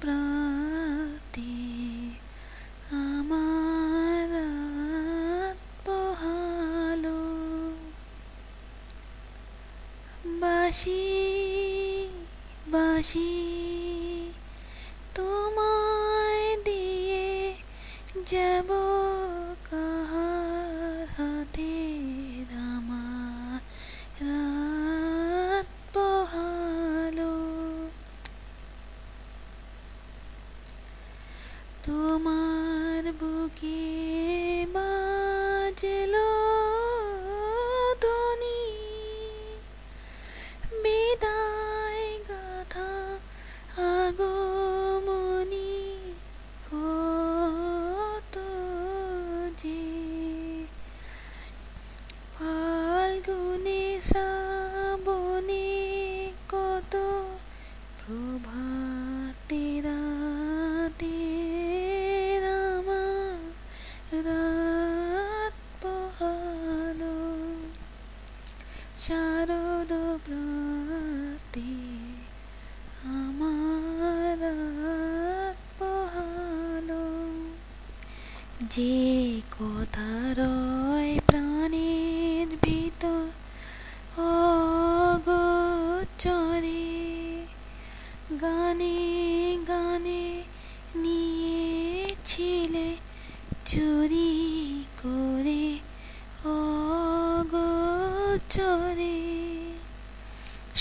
প্রাতে আমার রাত পোহালো। বাঁশি বাঁশি তোমায় দিয়ে যাব কাহার হাতে আমার রাত পোহালো। তোমার বুকে বাজলো ধ্বনি বিদায় গাথা আগমনী কত যে ফাল্গুনে শ্রাবণে কত প্রভাতে রাতে আমার রাত পোহালো। শারদ প্রাতে আমার রাত পোহালো। যে কথা রয় প্রাণের ভিতর অগোচরে গানে গানে নিয়েছিলে চুরি করে অগোচরে।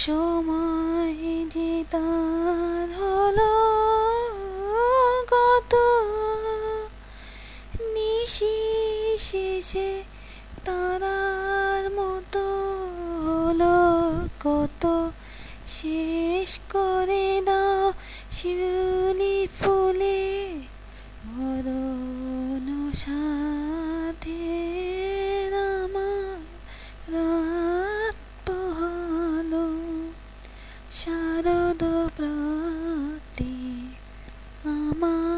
সময় যে তার হলো কত নিশি শেষে তারার মতো হলো কত। শেষ করে দাও শিউলি ফুলে মরণ সাথে আমার রাত পোহালো। শারদ প্রাতে আমার